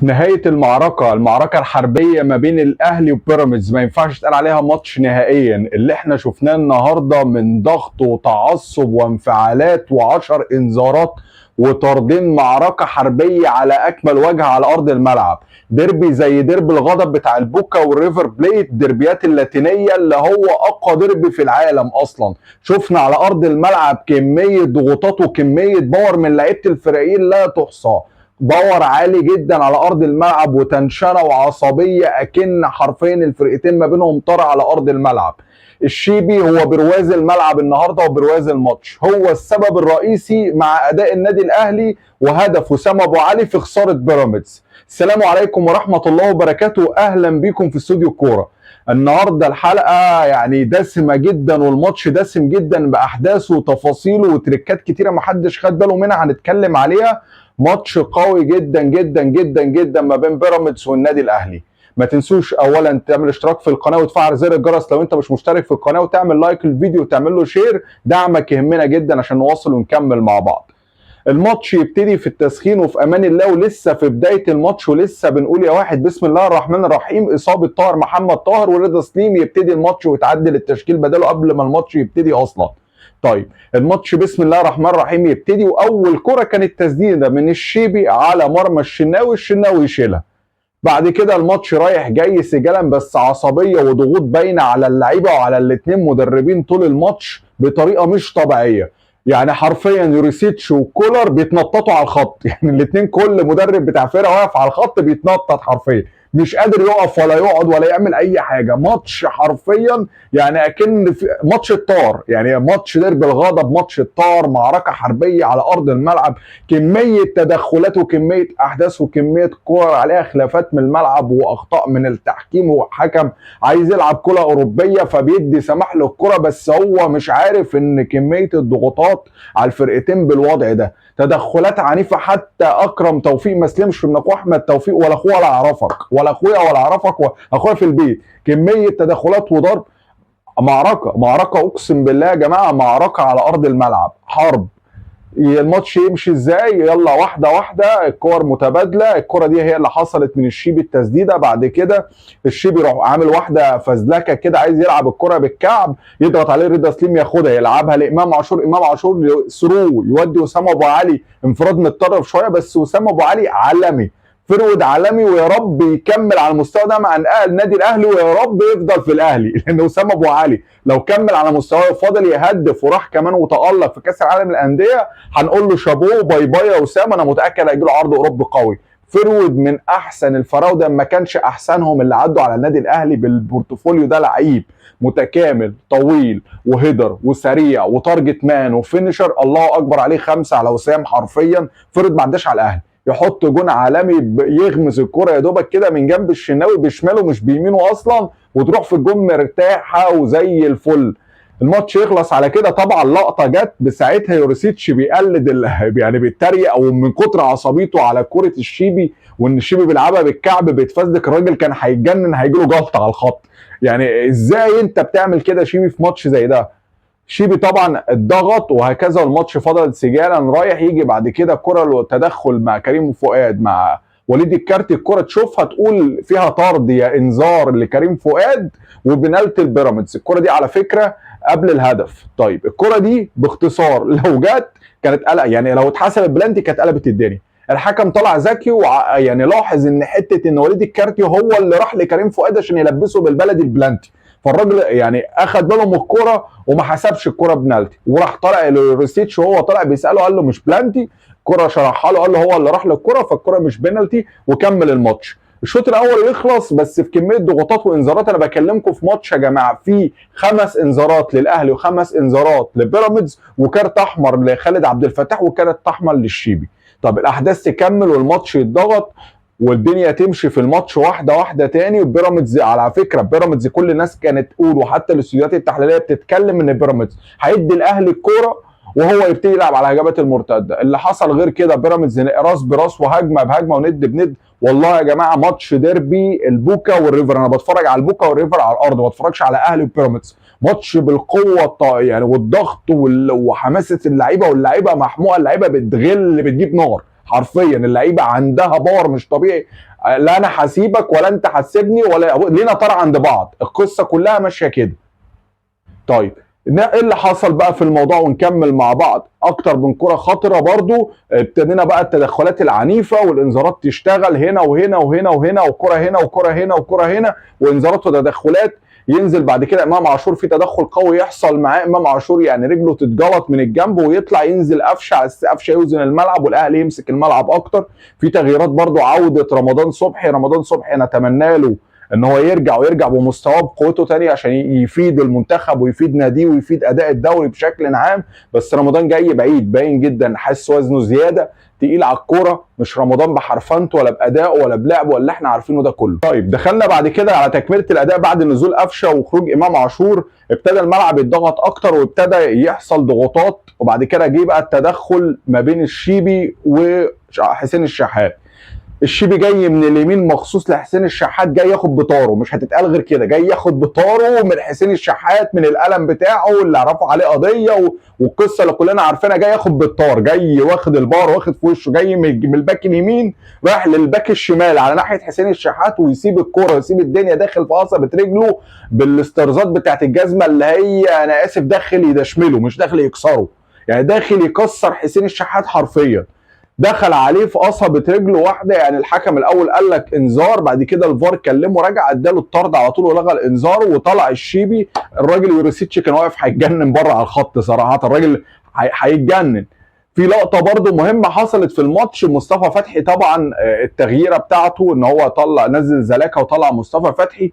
نهاية المعركة الحربية ما بين الأهلي وبيراميدز ما ينفعش تقال عليها ماتش نهائيا. اللي احنا شفناه النهاردة من ضغط وتعصب وانفعالات وعشر إنذارات وطردين، معركة حربية على أكمل وجه على أرض الملعب. ديربي زي ديربي الغضب بتاع البوكا والريفر بليت، ديربيات اللاتينية اللي هو أقوى ديربي في العالم أصلا. شفنا على أرض الملعب كمية ضغوطات وكمية باور من لعيبة الفريقين لا تحصى. باور عالي جدا على ارض الملعب وتنشنه وعصبيه، اكن حرفيا الفرقتين ما بينهم طار على ارض الملعب. الشيبي هو برواز الملعب النهارده وبرواز الماتش، هو السبب الرئيسي مع اداء النادي الاهلي وهدف وسام ابو علي في خساره بيراميدز. السلام عليكم ورحمه الله وبركاته، اهلا بيكم في استوديو الكوره. النهارده الحلقه يعني دسمه جدا والماتش دسم جدا باحداثه وتفاصيله وتريكات كتيره محدش خد باله منها، هنتكلم عليها. ماتش قوي جدا جدا جدا جدا ما بين بيراميدز والنادي الاهلي. ما تنسوش اولا تعمل اشتراك في القناه وتفعل زر الجرس لو انت مش مشترك في القناه، وتعمل لايك للفيديو وتعمل له شير، دعمك يهمنا جدا عشان نواصل ونكمل مع بعض. الماتش يبتدي في التسخين وفي امان الله، ولسه في بدايه الماتش ولسه بنقول يا واحد بسم الله الرحمن الرحيم. اصابه طاهر محمد طاهر ورضا سليم، يبتدي الماتش ويتعدل التشكيل بداله قبل ما الماتش يبتدي اصلا. طيب الماتش بسم الله الرحمن الرحيم يبتدي، واول كره كانت تسديده من الشيبي على مرمى الشناوي، الشناوي يشيلها. بعد كده الماتش رايح جاي سجالا، بس عصبيه وضغوط باينه على اللعيبه وعلى الاثنين مدربين طول الماتش بطريقه مش طبيعيه. يعني حرفيا يوريسيتش وكولر بيتنططوا على الخط يعني الاثنين كل مدرب بتاع فرقه واقف على الخط بيتنطط حرفيا، مش قادر يقف ولا يقعد ولا يعمل اي حاجه. ماتش حرفيا يعني اكن ماتش الطار، يعني ماتش ديربي الغضب، ماتش الطار، معركه حربيه على ارض الملعب. كميه تدخلات وكميه احداث وكميه كور عليها خلافات من الملعب واخطاء من التحكيم، وحكم عايز يلعب كره اوروبيه فبيدي سماح للكره، بس هو مش عارف ان كميه الضغوطات على الفرقتين بالوضع ده. تدخلات عنيفه، حتى اكرم توفيق ما سلمش من اخوه احمد توفيق، ولا اخوه ولا اعرفك ولا اخويا ولا اعرفك اخويا في البيت. كميه تدخلات وضرب، معركه اقسم بالله يا جماعه، معركه على ارض الملعب، حرب. الماتش يمشي ازاي؟ يلا واحده واحده، الكور متبادله. الكره دي هي اللي حصلت من الشيبي التسديده، بعد كده الشيبي راح عامل واحده فزلكه كده، عايز يلعب الكره بالكعب، يضغط عليه رضا سليم ياخدها يلعبها لامام عاشور، امام عاشور ثرو يودي وسام ابو علي، انفراد متطرف شويه بس وسام ابو علي عالمي، فرود عالمي، ويا رب يكمل على المستوى ده مع النادي الاهلي، ويا رب يفضل في الاهلي لان وسام ابو علي لو كمل على مستواه وفضل يهدف وراح كمان وتالق في كاس العالم للانديه، هنقول له شابوه باي باي يا وسام، انا متاكد هيجي له عرض اوروبي قوي. فرود من احسن الفراوده، ما كانش احسنهم اللي عدوا على النادي الاهلي بالبورتفوليو ده. لعيب متكامل، طويل وهيدر وسريع وتارجت مان وفينشر، الله اكبر عليه، خمسه على وسام حرفيا. فرود ما عداش على الاهلي، يحط جون عالمي، يغمز الكره يا دوبك كده من جنب الشناوي بشماله مش بيمينه اصلا، وتروح في الجون مرتاحه وزي الفل. الماتش يخلص على كده. طبعا لقطه جت بساعتها يوريسيتش بيقلد يعني بيتريق او من كتر عصبيته على كره الشيبي، وان الشيبي بيلعبها بالكعب بيتفزلك، الراجل كان هيتجنن، هيجي له جلطه على الخط. يعني ازاي انت بتعمل كده شيبي في ماتش زي ده؟ شيبي طبعا اتضغط وهكذا، والماتش فضل سجالا رايح يجي. بعد كده كره تدخل مع كريم فؤاد مع وليد الكارتي، الكره تشوفها تقول فيها طرد يا انذار لكريم فؤاد وبنالتي البيراميدز. الكره دي على فكره قبل الهدف. طيب الكره دي باختصار لو جت كانت قلق، يعني لو اتحسبت بلانتي كانت قلبت الدنيا. الحكم طلع ذكي يعني لاحظ ان حته ان وليد الكارتي هو اللي راح لكريم فؤاد عشان يلبسه بالبلدي البلانتي، فالراجل يعني اخد باله من الكوره وما حسبش الكوره بنالتي، وراح طالع لريسيتش وهو طالع بيساله قال له مش بلانتي. الكوره شرحها له قال له هو اللي راح للكوره، فالكوره مش بنالتي، وكمل الماتش. الشوط الاول يخلص بس في كميه ضغوطات وانذارات. انا بكلمكم في ماتش يا جماعه فيه 5 انذارات للاهلي و5 انذارات لبيراميدز، وكارت احمر لخالد عبد الفتاح وكارت احمر للشيبي. طب الاحداث تكمل والماتش يتضغط والدنيا تمشي في الماتش واحده واحده تاني. وبيراميدز على فكره، بيراميدز كل الناس كانت تقول وحتى الاستوديوهات التحليليه بتتكلم ان بيراميدز هيدي الاهلي الكوره وهو يبتدي يلعب على هجمات المرتده. اللي حصل غير كده، بيراميدز راس براس وهجمه بهجمه وند بند. والله يا جماعه ماتش ديربي البوكا والريفر، انا بتفرج على البوكا والريفر على الارض، ما بتفرجش على اهلي وبيراميدز. ماتش بالقوه يعني والضغط وحماسه اللعيبه، واللعيبه محموقه، اللعيبه بتغل بتجيب نار حرفيا اللعيبه عندها باور مش طبيعي. لا انا هسيبك ولا انت هتسيبني ولا لينا طار عند بعض، القصه كلها ماشيه كده. طيب ايه اللي حصل بقى في الموضوع ونكمل مع بعض؟ اكتر من كرة خطرة برضو، ابتدينا بقى التدخلات العنيفة والانذارات تشتغل هنا وهنا وهنا وهنا، وكرة هنا وكرة هنا وكرة هنا، وانذارات وتدخلات. ينزل بعد كده امام عاشور في تدخل قوي يحصل معاه، امام عاشور يعني رجله تتجلط من الجنب ويطلع ينزل قفشه، قفشه يوزن الملعب والاهلي يمسك الملعب اكتر. في تغييرات برضو، عوده رمضان صبحي، رمضان صبحي نتمنى له ان هو يرجع بمستواه بقوته تاني عشان يفيد المنتخب ويفيد ناديه ويفيد اداء الدوري بشكل عام. بس رمضان جاي بعيد، باين جدا، حاسس وزنه زياده، تقيل على الكوره، مش رمضان بحرفنته ولا بادائه ولا بلعبه ولا اللي احنا عارفينه ده كله. طيب دخلنا بعد كده على تكمله الاداء بعد نزول قفشه وخروج امام عاشور، ابتدى الملعب يتضغط اكتر وابتدى يحصل ضغوطات، وبعد كده جه بقى التدخل ما بين الشيبي وحسين الشحات. الشيبي جاي من اليمين مخصوص لحسين الشحات، جاي ياخد بطاره، مش هتتقال غير كده، جاي ياخد بطاره من حسين الشحات، من القلم بتاعه اللي رفعوا عليه قضيه والقصه اللي كلنا عارفينها، جاي ياخد بالطار، جاي واخد البار واخد في وشه، جاي من الباك اليمين رايح للباك الشمال على ناحيه حسين الشحات، ويسيب الكوره يسيب الدنيا داخل في قصبه رجله بالاسترزات بتاعت الجزمه اللي هي انا اسف داخل يدشمله مش داخل يكسره، يعني داخل يكسر حسين الشحات حرفيا. دخل عليه في قصبة رجله واحدة، يعني الحكم الأول قال لك إنذار، بعد كده الفار كلمه رجع اداله الطرد على طول ولغى الإنذار وطلع الشيبي. الراجل يوريسيتش كان واقف هيتجنن بره على الخط صراحة، الراجل هيتجنن. في لقطة برضو مهمة حصلت في الماتش، مصطفى فتحي طبعا التغييرة بتاعته ان هو نزل زلاكا وطلع مصطفى فتحي.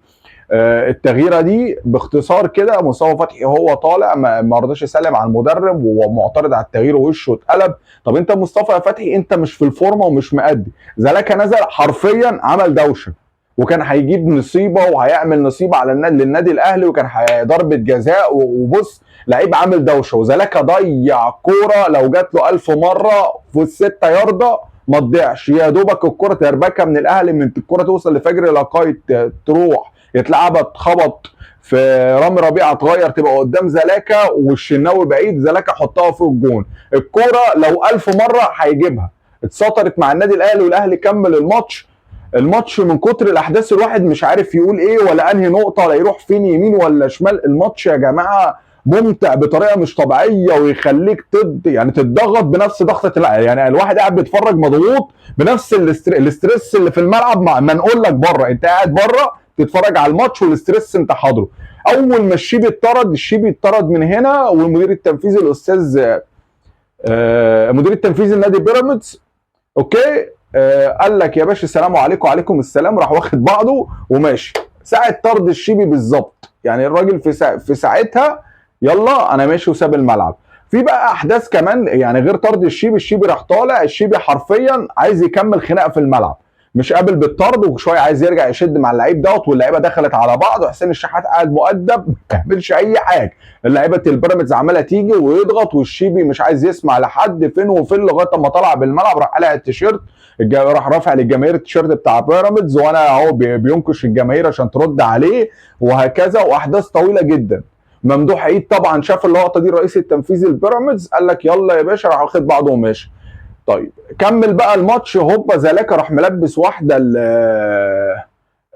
التغييره دي باختصار كده، مصطفى فتحي هو طالع ما رضاش يسلم على المدرب ومعترض على التغيير ووشه اتقلب. طب انت مصطفى فتحي انت مش في الفورمه ومش مأدي. زلاكا نزل حرفيا عمل دوشه وكان هيجيب نصيبه وهيعمل نصيبه على للنادي الاهلي، وكان ضربه جزاء، وبص لعيب عامل دوشه، وزلاكا ضيع كوره لو جات له 1000 مره في الستة ياردة ما تضيعش، يا دوبك الكوره تربكه من الاهلي، من الكوره توصل لفجر لقايت تروح يتلعبها اتخبط في رامي ربيعه تغير تبقى قدام زلاكا والشناوي بعيد، زلاكا حطها فوق الجون. الكوره لو 1000 مره هيجيبها، اتسطرت مع النادي الاهلي والاهلي كمل الماتش من كتر الاحداث الواحد مش عارف يقول ايه ولا انهي نقطه، ولا يروح فين يمين ولا شمال. الماتش يا جماعه ممتع بطريقه مش طبيعيه ويخليك يعني تتضغط بنفس ضغطه يعني الواحد قاعد بيتفرج مضغوط بنفس الاسترس اللي في الملعب، ما نقول لك بره، انت قاعد بره تتفرج على الماتش والاسترس انت حاضره. اول ما الشيبي اتطرد من هنا، والمدير التنفيذي الاستاذ مدير التنفيذي النادي بيراميدز اوكي قال لك يا باشا السلام عليكم وعليكم السلام، راح واخد بعضه وماشي. ساعه طرد الشيبي بالظبط، يعني الراجل في ساعتها يلا انا ماشي وساب الملعب. في بقى احداث كمان يعني غير طرد الشيبي راح طالع، الشيبي حرفيا عايز يكمل خناقه في الملعب، مش قابل بالطرد وشويه عايز يرجع يشد مع اللعيب دوت، واللعيبه دخلت على بعض وحسين الشحات قاعد مؤدب ما بيعملش اي حاجه. اللعيبه البيراميدز عماله تيجي ويضغط والشيبي مش عايز يسمع لحد، فين وفين لغايه اما طلع بالملعب راح قلع التيشيرت، راح رافع للجماهير التيشيرت بتاع بيراميدز وانا اهو بينكش الجماهير عشان ترد عليه وهكذا، واحداث طويله جدا. ممدوح عيد طبعا شاف اللقطه دي الرئيس التنفيذي البيراميدز قال لك يلا يا باشا، راح واخد بعضه وماشي. طيب كمل بقى الماتش، هوبا زلاكا راح ملبس واحده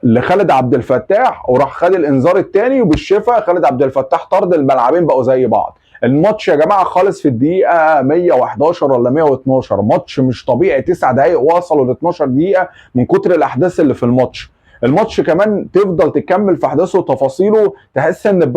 لخالد عبد الفتاح وراح خد الانذار الثاني، وبالشفا خالد عبد الفتاح طرد، الملعبين بقوا زي بعض. الماتش يا جماعه خالص في الدقيقه 111 ولا 112، ماتش مش طبيعي، 9 دقائق وصلوا ل 12 دقيقه من كتر الاحداث اللي في الماتش كمان تفضل تكمل في احداثه وتفاصيله، تحس ان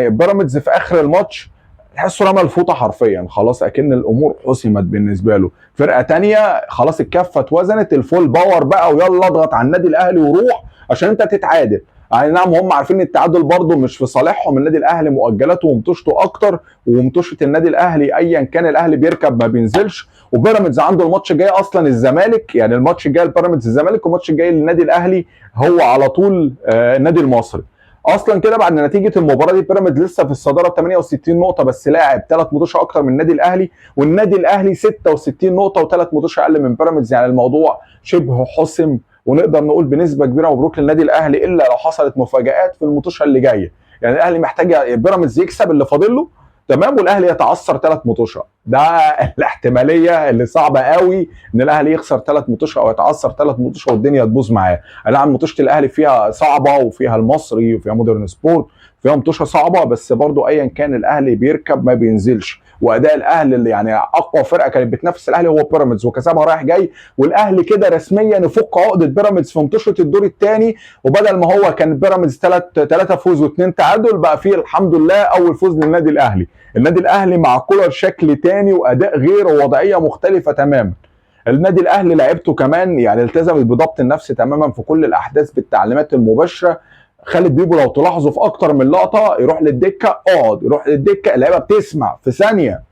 بيراميدز في اخر الماتش تحسه رمى الفوطه حرفيا، خلاص اكن الامور حسمت بالنسبه له. فرقه تانية خلاص الكفه اتوزنت، الفول باور بقى ويلا اضغط على النادي الاهلي وروح عشان انت تتعادل. يعني نعم هم عارفين ان التعادل برضه مش في صالحهم، النادي الاهلي مؤجلاته ومطوشته اكتر، ومطوشه النادي الاهلي ايا كان الاهلي بيركب ما بينزلش، وبيراميدز عنده الماتش الجاي اصلا الزمالك، يعني الماتش الجاي البيراميدز الزمالك، والماتش الجاي للنادي الاهلي هو على طول النادي المصري. اصلا كده بعد نتيجه المباراه دي بيراميدز لسه في الصداره ب 68 نقطه، بس لاعب 3 ماتشات اكتر من النادي الاهلي، والنادي الاهلي 66 نقطه و3 ماتشات اقل من بيراميدز، يعني الموضوع شبه حسم، ونقدر نقول بنسبه كبيره مبروك للنادي الاهلي، الا لو حصلت مفاجات في الماتشات اللي جايه. يعني الاهلي محتاج بيراميدز يكسب اللي فاضل له تمام، والاهلي يتعثر 3 مطوشه. ده الاحتماليه اللي صعبه قوي ان الاهلي يخسر 3 مطوشه او يتعثر 3 مطوشه والدنيا تبوظ معاه. نعم مطوشه الاهلي فيها صعبه وفيها المصري وفيها مودرن سبورت، فيها مطوشه صعبه، بس برضو ايا كان الاهلي بيركب ما بينزلش. واداء الاهلي اللي يعني اقوى فرقه كانت بتنافس الاهلي هو بيراميدز وكسبها رايح جاي، والاهلي كده رسميا يفك عقده بيراميدز في مطوشه الدور الثاني. وبدل ما هو كان بيراميدز 3 فوز و2 تعادل، بقى فيه الحمد لله اول فوز للنادي الاهلي. النادي الاهلي مع كولر شكل تاني واداء غير ووضعيه مختلفه تماما. النادي الاهلي لعبته كمان يعني التزمت بضبط النفس تماما في كل الاحداث بالتعليمات المباشره. خالد بيبو لو تلاحظوا في اكتر من لقطه يروح للدكه اقعد، يروح للدكه، اللعيبه بتسمع في ثانيه،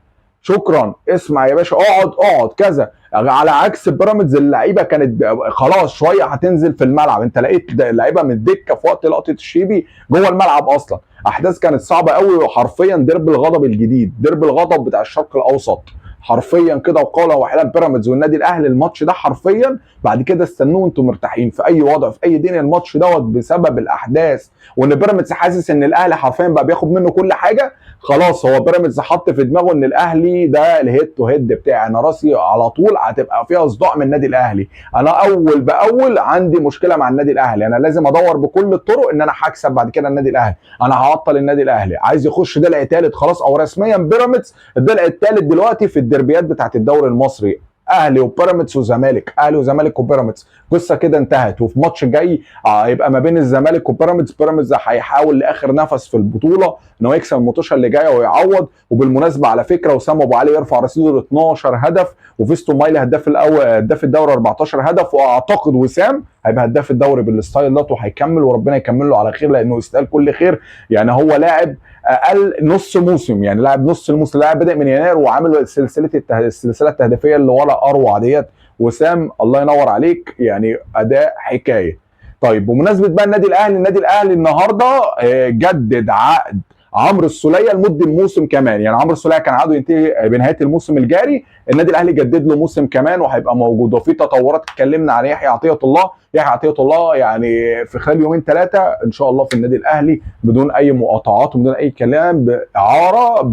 شكرا اسمع يا باشا، اقعد كذا. على عكس بيراميدز اللعيبه كانت خلاص شويه هتنزل في الملعب، انت لقيت اللعيبه من الدكه في وقت لقطه الشيبي جوه الملعب اصلا. احداث كانت صعبه قوي، وحرفيا ديربي الغضب الجديد، ديربي الغضب بتاع الشرق الاوسط حرفيا كده. وقال واحدا بيراميدز والنادي الاهلي الماتش ده حرفيا بعد كده استنوه انتم مرتاحين في اي وضع في اي دنيا. الماتش دوت بسبب الاحداث وان بيراميدز حاسس ان الاهلي حرفيا بقى بياخد منه كل حاجه. خلاص هو بيراميدز حط في دماغه ان الاهلي ده الهيد تو هيد بتاعي، انا راسي على طول هتبقى فيها صداع من النادي الاهلي. انا اول باول عندي مشكله مع النادي الاهلي، انا لازم ادور بكل الطرق ان انا هكسب بعد كده النادي الاهلي، انا هعطل النادي الاهلي. عايز يخش ضلع ثالث خلاص، او رسميا بيراميدز الضلع الثالث دلوقتي في الدربيات بتاعت الدوري المصري، اهلي وبيراميدز وزمالك، اهلي وزمالك وبيراميدز، قصه كده انتهت. وفي ماتش جاي هيبقى ما بين الزمالك وبيراميدز، بيراميدز هيحاول لاخر نفس في البطوله ان هو يكسب الماتش اللي جايه ويعوض. وبالمناسبه على فكره وسام ابو علي يرفع رصيده ل 12 هدف، وفيستون مايلي هداف الاول هداف الدوري 14 هدف، واعتقد وسام هيبقى هداف الدوري بالستايل ده وهيكمل، وربنا يكمل له على خير لانه يستاهل كل خير. يعني هو لاعب اقل نص موسم، يعني لاعب نص الموسم، لاعب بدا من يناير وعامل السلسله التهديفيه اللي ولا اروع ديت. وسام الله ينور عليك، يعني اداء حكايه. طيب بمناسبه بقى النادي الاهلي، النادي الاهلي النهارده جدد عقد عمرو السوليه لمده موسم كمان. يعني عمرو السوليه كان عقده ينتهي بنهايه الموسم الجاري، النادي الاهلي جدد له موسم كمان وهيبقى موجود. وفي تطورات اتكلمنا عن يحيى عطيه الله، يحيى عطيه الله يعني في خلال يومين ثلاثه ان شاء الله في النادي الاهلي بدون اي مقاطعات وبدون اي كلام، باعاره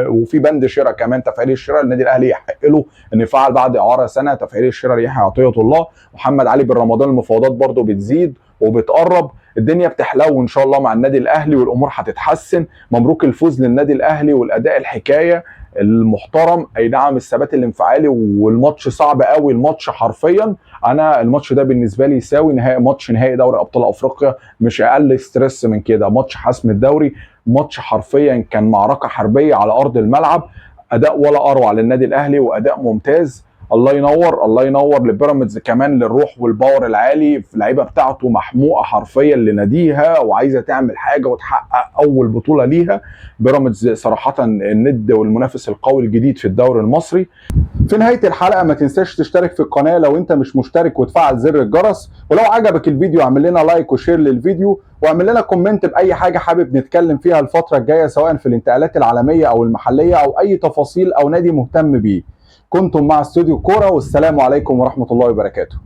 وفي بند شراء كمان، تفعيل الشراء النادي الاهلي يحق له ان يفعل بعد اعاره سنه تفعيل الشراء ليحيى عطيه الله. محمد علي بن رمضان المفاوضات برده بتزيد وبتقرب، الدنيا بتحلو ان شاء الله مع النادي الاهلي والامور هتتحسن. مبروك الفوز للنادي الاهلي والاداء الحكايه المحترم. اي نعم الثبات الانفعالي والماتش صعب قوي، الماتش حرفيا انا الماتش ده بالنسبه لي يساوي ماتش نهائي دوري ابطال افريقيا، مش اقل ستريس من كده. ماتش حسم الدوري، ماتش حرفيا كان معركه حربيه على ارض الملعب. اداء ولا اروع للنادي الاهلي واداء ممتاز. الله ينور الله ينور لبيراميدز كمان للروح والباور العالي في اللعيبه بتاعته، محموقه حرفيا لناديها وعايزه تعمل حاجه وتحقق اول بطوله ليها. بيراميدز صراحه الند والمنافس القوي الجديد في الدوري المصري. في نهايه الحلقه ما تنساش تشترك في القناه لو انت مش مشترك وتفعل زر الجرس، ولو عجبك الفيديو اعمل لنا لايك وشير للفيديو، واعمل لنا كومنت باي حاجه حابب نتكلم فيها الفتره الجايه سواء في الانتقالات العالميه او المحليه او اي تفاصيل او نادي مهتم بيه. كنتم مع استوديو كوره، والسلام عليكم ورحمه الله وبركاته.